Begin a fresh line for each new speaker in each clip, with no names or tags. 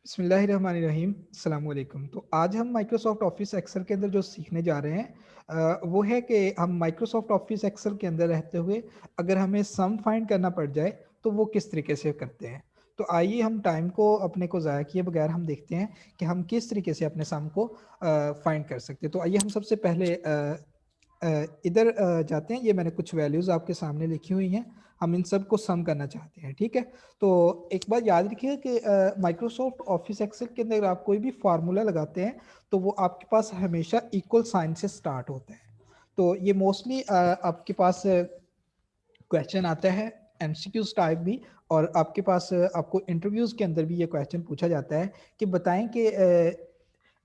बिस्मिल्लाहिर्रहमानिर्रहीम, अस्सलाम वालेकुम। तो आज हम माइक्रोसॉफ्ट ऑफिस एक्सेल के अंदर जो सीखने जा रहे हैं वो है कि हम माइक्रोसॉफ्ट ऑफिस एक्सेल के अंदर रहते हुए अगर हमें सम फाइंड करना पड़ जाए तो वो किस तरीके से करते हैं। तो आइए हम टाइम को अपने को ज़ाया किए बगैर हम देखते हैं कि हम किस तरीके से अपने सम को फाइंड कर सकते हैं। तो आइए हम सबसे पहले इधर जाते हैं। ये मैंने कुछ वैल्यूज़ आपके सामने लिखी हुई हैं, हम इन सब को सम करना चाहते हैं, ठीक है। तो एक बात याद रखिए कि माइक्रोसॉफ्ट ऑफिस एक्सेल के अंदर आप कोई भी फार्मूला लगाते हैं तो वो आपके पास हमेशा इक्वल साइन से स्टार्ट होता है। तो ये मोस्टली आपके पास क्वेश्चन आता है एमसीक्यूज टाइप भी, और आपके पास आपको इंटरव्यूज के अंदर भी ये क्वेश्चन पूछा जाता है कि बताएं कि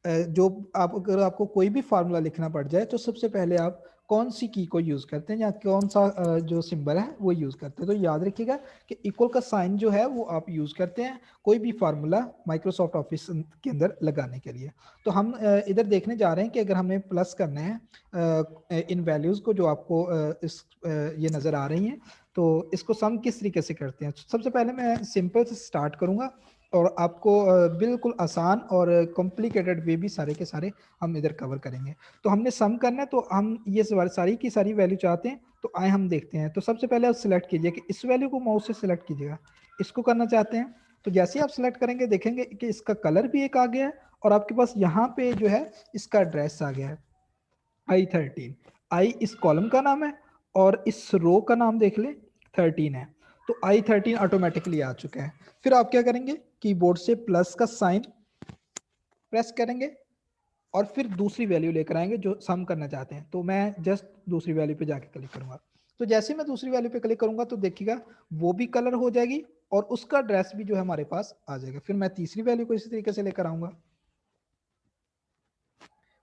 जो आप अगर आपको कोई भी फार्मूला लिखना पड़ जाए तो सबसे पहले आप कौन सी की को यूज करते हैं या कौन सा जो सिंबल है वो यूज करते हैं। तो याद रखिएगा कि इक्वल का साइन जो है वो आप यूज करते हैं कोई भी फार्मूला माइक्रोसॉफ्ट ऑफिस के अंदर लगाने के लिए। तो हम इधर देखने जा रहे हैं कि अगर हमें प्लस करना है इन वैल्यूज को जो आपको ये नजर आ रही हैं, तो इसको सम किस तरीके से करते हैं। सबसे पहले मैं सिंपल से स्टार्ट करूंगा और आपको बिल्कुल आसान और कॉम्प्लिकेटेड वे भी सारे के सारे हम इधर कवर करेंगे। तो हमने सम करना है, तो हम ये सारी की सारी वैल्यू चाहते हैं। तो आए हम देखते हैं। तो सबसे पहले आप सिलेक्ट कीजिए कि इस वैल्यू को माउस से सिलेक्ट कीजिएगा, इसको करना चाहते हैं। तो जैसे ही आप सिलेक्ट करेंगे देखेंगे कि इसका कलर भी एक आ गया है और आपके पास यहाँ पे जो है इसका एड्रेस आ गया है I13। आई इस कॉलम का नाम है और इस रो का नाम देख ले 13 है। तो I13 ऑटोमेटिकली आ चुका है। फिर आप क्या करेंगे, कीबोर्ड से प्लस का साइन प्रेस करेंगे और फिर दूसरी वैल्यू लेकर आएंगे जो सम करना चाहते हैं। तो मैं जस्ट दूसरी वैल्यू पे जाके क्लिक करूंगा। तो जैसे मैं दूसरी वैल्यू पे क्लिक करूंगा तो देखिएगा वो भी कलर हो जाएगी और उसका ड्रेस भी जो है हमारे पास आ जाएगा। फिर मैं तीसरी वैल्यू को इसी तरीके से लेकर आऊंगा,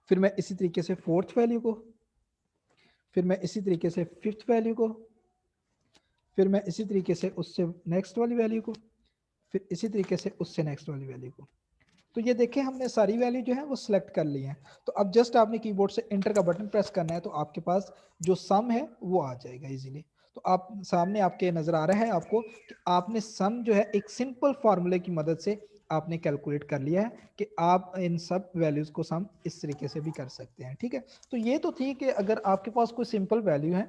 फिर मैं इसी तरीके से फोर्थ वैल्यू को, फिर मैं इसी तरीके से फिफ्थ वैल्यू को, फिर मैं इसी तरीके से उससे नेक्स्ट वाली वैल्यू को, फिर इसी तरीके से उससे नेक्स्ट वाली वैल्यू को। तो ये देखें हमने सारी वैल्यू जो है वो सिलेक्ट कर ली है। तो अब जस्ट आपने कीबोर्ड से एंटर का बटन प्रेस करना है तो आपके पास जो सम है वो आ जाएगा इजीली। तो आप सामने आपके नजर आ रहा है आपको कि आपने सम जो है एक सिंपल फार्मूले की मदद से आपने कैलकुलेट कर लिया है कि आप इन सब वैल्यूज को सम इस तरीके से भी कर सकते हैं, ठीक है। तो ये तो थी कि अगर आपके पास कोई सिंपल वैल्यू है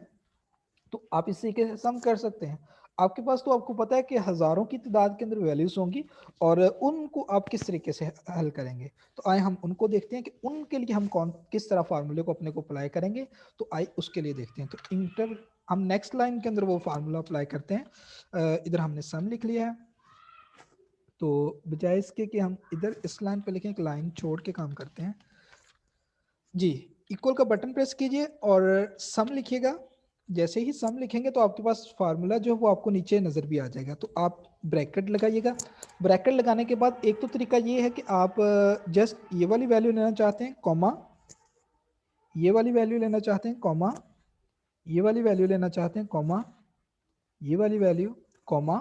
तो आप इस तरीके से सम कर सकते हैं। आपके पास तो आपको पता है कि हजारों की तादाद के अंदर वैल्यूज होंगी और उनको आप किस तरीके से हल करेंगे। तो आए हम उनको देखते हैं कि उनके लिए हम कौन किस तरह फार्मूले को अपने को अप्लाई करेंगे। तो आए उसके लिए देखते हैं। तो इंटर हम नेक्स्ट लाइन के अंदर वो फार्मूला अप्लाई करते हैं। इधर हमने सम लिख लिया है, तो बजाय इसके कि हम इधर इस लाइन पे लिखें एक लाइन छोड़ के काम करते हैं जी। इक्वल का बटन प्रेस कीजिए और सम लिखिएगा। जैसे ही सम लिखेंगे तो आपके पास फार्मूला जो है वो आपको नीचे नजर भी आ जाएगा। तो आप ब्रैकेट लगाइएगा। ब्रैकेट लगाने के बाद एक तो तरीका ये है कि आप जस्ट ये वाली वैल्यू लेना चाहते हैं कॉमा, ये वाली वैल्यू लेना चाहते हैं कॉमा, ये वाली वैल्यू लेना चाहते हैं कॉमा, ये वाली वैल्यू कॉमा,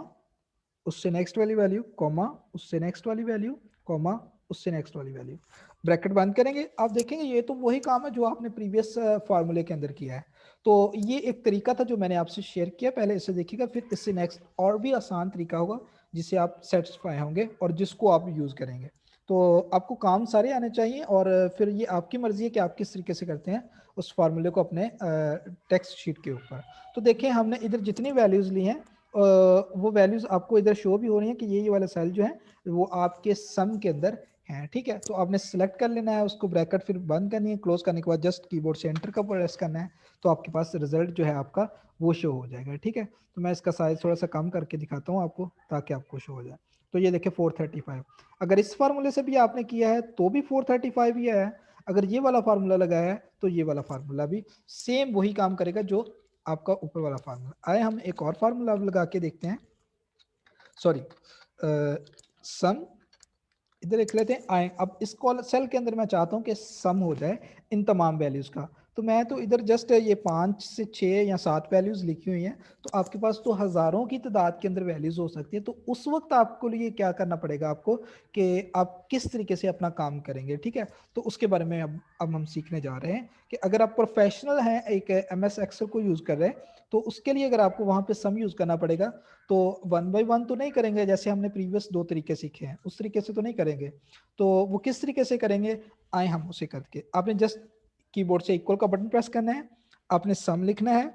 उससे नेक्स्ट वाली वैल्यू कॉमा, उससे नेक्स्ट वाली वैल्यू कॉमा, उससे नेक्स्ट वाली वैल्यू। ब्रैकेट बंद करेंगे, आप देखेंगे ये तो वही काम है जो आपने प्रीवियस फार्मूले के अंदर किया है। तो ये एक तरीका था जो मैंने आपसे शेयर किया, पहले इसे देखिएगा फिर इससे नेक्स्ट और भी आसान तरीका होगा जिससे आप सेटिस्फाई होंगे और जिसको आप यूज करेंगे। तो आपको काम सारे आने चाहिए और फिर ये आपकी मर्जी है कि आप किस तरीके से करते हैं उस फार्मूले को अपने टेक्स्ट शीट के ऊपर। तो देखिए हमने इधर जितनी वैल्यूज ली हैं वो वैल्यूज आपको इधर शो भी हो रही हैं कि ये वाला सेल जो है वो आपके सम के अंदर है, ठीक है। तो आपने सेलेक्ट कर लेना है उसको, ब्रैकेट फिर बंद करनी है। क्लोज करने के बाद जस्ट कीबोर्ड से एंटर का प्रेस करना है तो आपके पास रिजल्ट जो है आपका वो शो हो जाएगा, ठीक है। तो मैं इसका साइज थोड़ा सा कम करके दिखाता हूँ आपको ताकि आपको शो हो जाए। तो ये देखिए 435। अगर इस फार्मूले से भी आपने किया है तो भी 435 ही आया है। अगर ये वाला फार्मूला लगाया है तो ये वाला फार्मूला भी सेम वही काम करेगा जो आपका ऊपर वाला फार्मूला। आए हम एक और फार्मूला लगा के देखते हैं। सॉरी, सम इधर लिख लेते हैं। आए अब इस कॉल सेल के अंदर मैं चाहता हूं कि सम हो जाए इन तमाम वैल्यूज का। तो मैं तो इधर जस्ट ये 5 से 6 या 7 वैल्यूज लिखी हुई हैं, तो आपके पास तो हजारों की तादाद के अंदर वैल्यूज हो सकती है। तो उस वक्त आपको लिए क्या करना पड़ेगा आपको, कि आप किस तरीके से अपना काम करेंगे, ठीक है। तो उसके बारे में अब हम सीखने जा रहे हैं कि अगर आप प्रोफेशनल हैं, एक MS एक्सेल को यूज कर रहे हैं, तो उसके लिए अगर आपको वहां पे सम यूज करना पड़ेगा, तो 1 बाय 1 तो नहीं करेंगे जैसे हमने प्रीवियस 2 तरीके सीखे हैं, उस तरीके से तो नहीं करेंगे। तो वो किस तरीके से करेंगे, आए हम उसे करके। आपने जस्ट कीबोर्ड से इक्वल का बटन प्रेस करना है, आपने सम लिखना है,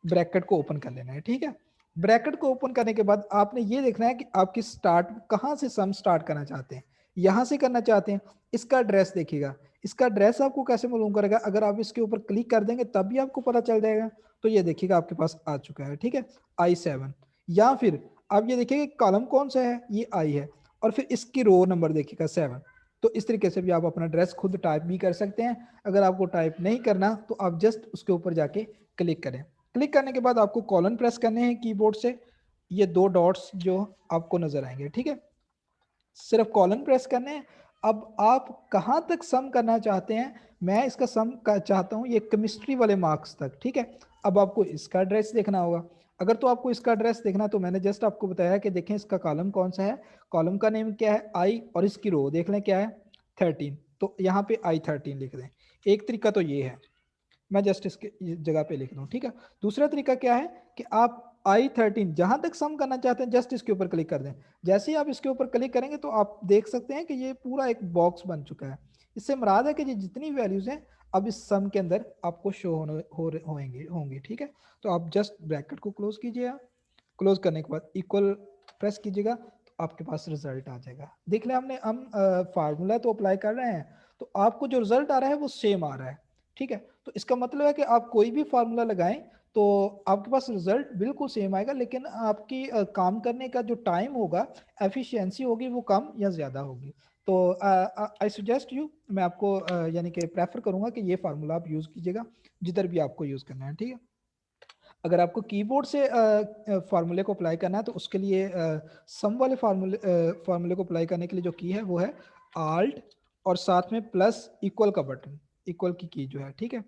ब्रैकेट को ओपन कर लेना है, ठीक है। ब्रैकेट को ओपन करने के बाद आपने ये देखना है कि आपकी स्टार्ट कहाँ से सम स्टार्ट करना चाहते हैं। यहां से करना चाहते हैं, इसका एड्रेस देखिएगा। इसका एड्रेस आपको कैसे मालूम करेगा, अगर आप इसके ऊपर क्लिक कर देंगे तब भी आपको पता चल जाएगा। तो ये देखिएगा आपके पास आ चुका है, ठीक है, I7। या फिर आप ये देखिए कॉलम कौन सा है, ये I है, और फिर इसकी रो नंबर देखिएगा 7। तो इस तरीके से भी आप अपना एड्रेस खुद टाइप भी कर सकते हैं। अगर आपको टाइप नहीं करना तो आप जस्ट उसके ऊपर जाके क्लिक करें। क्लिक करने के बाद आपको कॉलन प्रेस करने हैं कीबोर्ड से, ये 2 डॉट्स जो आपको नजर आएंगे, ठीक है, सिर्फ कॉलन प्रेस करने हैं। अब आप कहां तक सम करना चाहते हैं, मैं इसका सम चाहता हूं ये केमिस्ट्री वाले मार्क्स तक, ठीक है। अब आपको इसका एड्रेस देखना होगा। अगर तो आपको इसका एड्रेस देखना, तो मैंने जस्ट आपको बताया कि देखें इसका कॉलम कौन सा है, कॉलम का नेम क्या है I, और इसकी रो देख लें क्या है 13। तो यहाँ पे I13 लिख दें। एक तरीका तो ये है, मैं जस्ट इसके जगह पे लिख दूं, ठीक है। दूसरा तरीका क्या है कि आप I13 जहां तक सम करना चाहते हैं जस्ट इसके ऊपर क्लिक कर दें। जैसे ही आप इसके ऊपर क्लिक करेंगे तो आप देख सकते हैं कि ये पूरा एक बॉक्स बन चुका है। इससे मुराद है कि ये जितनी वैल्यूज हैं अब इस सम के अंदर आपको शो होंगी, ठीक है। तो आप जस्ट ब्रैकेट को क्लोज कीजिएगा, क्लोज करने के बाद इक्वल प्रेस कीजिएगा, तो आपके पास रिजल्ट आ जाएगा। देख लें हमने हम फार्मूला तो अप्लाई कर रहे हैं, तो आपको जो रिजल्ट आ रहा है वो सेम आ रहा है, ठीक है। तो इसका मतलब है कि आप कोई भी फार्मूला लगाएं तो आपके पास रिजल्ट बिल्कुल सेम आएगा, लेकिन आपकी काम करने का जो टाइम होगा, एफिशिएंसी होगी, वो कम या ज़्यादा होगी। तो आई सजेस्ट यू, मैं आपको यानी कि प्रेफर करूंगा कि ये फार्मूला आप यूज़ कीजिएगा जिधर भी आपको यूज़ करना है, ठीक है। अगर आपको कीबोर्ड से फार्मूले को अप्लाई करना है तो उसके लिए सम वाले फार्मूले को अप्लाई करने के लिए जो की है वो है आल्ट और साथ में प्लस इक्वल का बटन, इक्वल की जो है, ठीक है।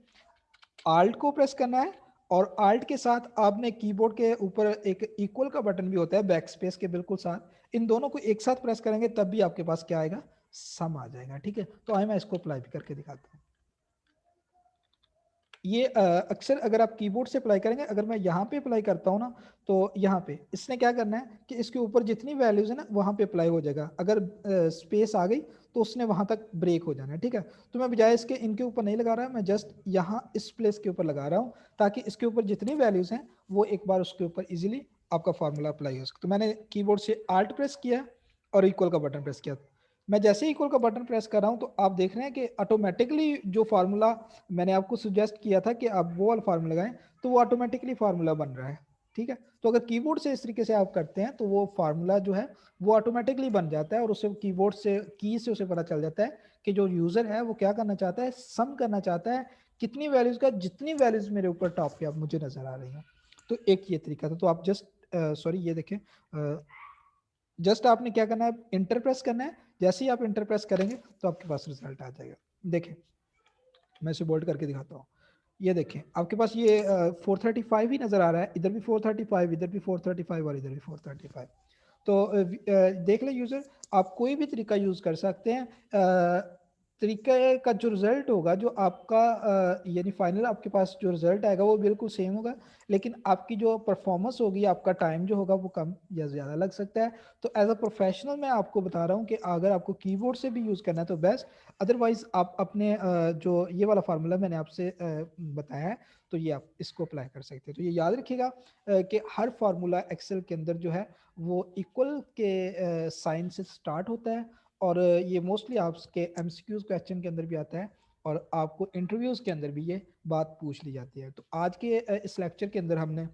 आल्ट को प्रेस करना है, और आल्ट के साथ आपने कीबोर्ड के ऊपर एक इक्वल का बटन भी होता है बैक स्पेस के बिल्कुल साथ, इन दोनों को एक साथ प्रेस करेंगे तब भी आपके पास क्या आएगा, सम आ जाएगा, ठीक है। तो आइए मैं इसको अप्लाई भी करके दिखाता हूँ। ये अक्सर अगर आप कीबोर्ड से अप्लाई करेंगे, अगर मैं यहाँ पे अप्लाई करता हूँ ना, तो यहाँ पे इसने क्या करना है कि इसके ऊपर जितनी वैल्यूज है ना वहाँ पे अप्लाई हो जाएगा। अगर स्पेस आ गई तो उसने वहाँ तक ब्रेक हो जाना है, ठीक है। तो मैं बजाय इसके इनके ऊपर नहीं लगा रहा, मैं जस्ट यहाँ इस प्लेस के ऊपर लगा रहा हूँ, ताकि इसके ऊपर जितनी वैल्यूज हैं वो एक बार उसके ऊपर इजिली आपका फार्मूला अप्लाई हो सके। तो मैंने कीबोर्ड से आल्ट प्रेस किया और इक्वल का बटन प्रेस किया। मैं जैसे ही इक्वल का बटन प्रेस कर रहा हूं तो आप देख रहे हैं कि ऑटोमेटिकली जो फार्मूला मैंने आपको सुजेस्ट किया था कि आप वो वाला फार्मूला लगाएं, तो वो ऑटोमेटिकली फार्मूला बन रहा है, ठीक है। तो अगर कीबोर्ड से इस तरीके से आप करते हैं तो वो फार्मूला जो है वो ऑटोमेटिकली बन जाता है, और उसे कीबोर्ड से की से उसे पता चल जाता है कि जो यूजर है वो क्या करना चाहता है, सम करना चाहता है कितनी वैल्यूज का, जितनी वैल्यूज मेरे ऊपर टॉप पे आप मुझे नजर आ रही हैं। तो एक ये तरीका था। तो आप जस्ट सॉरी ये देखें, जस्ट आपने क्या करना है, इंटर प्रेस करना है। जैसे ही आप इंटर प्रेस करेंगे तो आपके पास रिजल्ट आ जाएगा। देखें मैं इसे बोल्ड करके दिखाता हूँ। ये देखें आपके पास ये 435 ही नजर आ रहा है, इधर भी 435, इधर भी 435 और इधर भी 435। तो देख ले यूजर, आप कोई भी तरीका यूज कर सकते हैं। तरीके का जो रिजल्ट होगा, जो आपका यानी फाइनल आपके पास जो रिजल्ट आएगा वो बिल्कुल सेम होगा, लेकिन आपकी जो परफॉर्मेंस होगी, आपका टाइम जो होगा वो कम या ज़्यादा लग सकता है। तो एज अ प्रोफेशनल मैं आपको बता रहा हूँ कि अगर आपको कीबोर्ड से भी यूज़ करना है तो बेस्ट, अदरवाइज आप अपने जो ये वाला फार्मूला मैंने आपसे बताया है, तो ये आप इसको अप्लाई कर सकते हैं। तो ये याद रखिएगा कि हर फार्मूला एक्सेल के अंदर जो है वो इक्वल के साइन से स्टार्ट होता है, और ये मोस्टली आपके MCQs क्वेश्चन के अंदर भी आता है, और आपको इंटरव्यूज़ के अंदर भी ये बात पूछ ली जाती है। तो आज के इस लेक्चर के अंदर हमने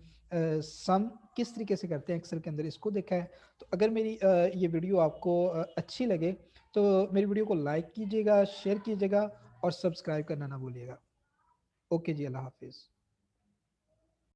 सम किस तरीके से करते हैं एक्सेल के अंदर इसको देखा है। तो अगर मेरी ये वीडियो आपको अच्छी लगे तो मेरी वीडियो को लाइक कीजिएगा, शेयर कीजिएगा और सब्सक्राइब करना ना भूलिएगा। ओके जी, अल्लाह हाफिज़।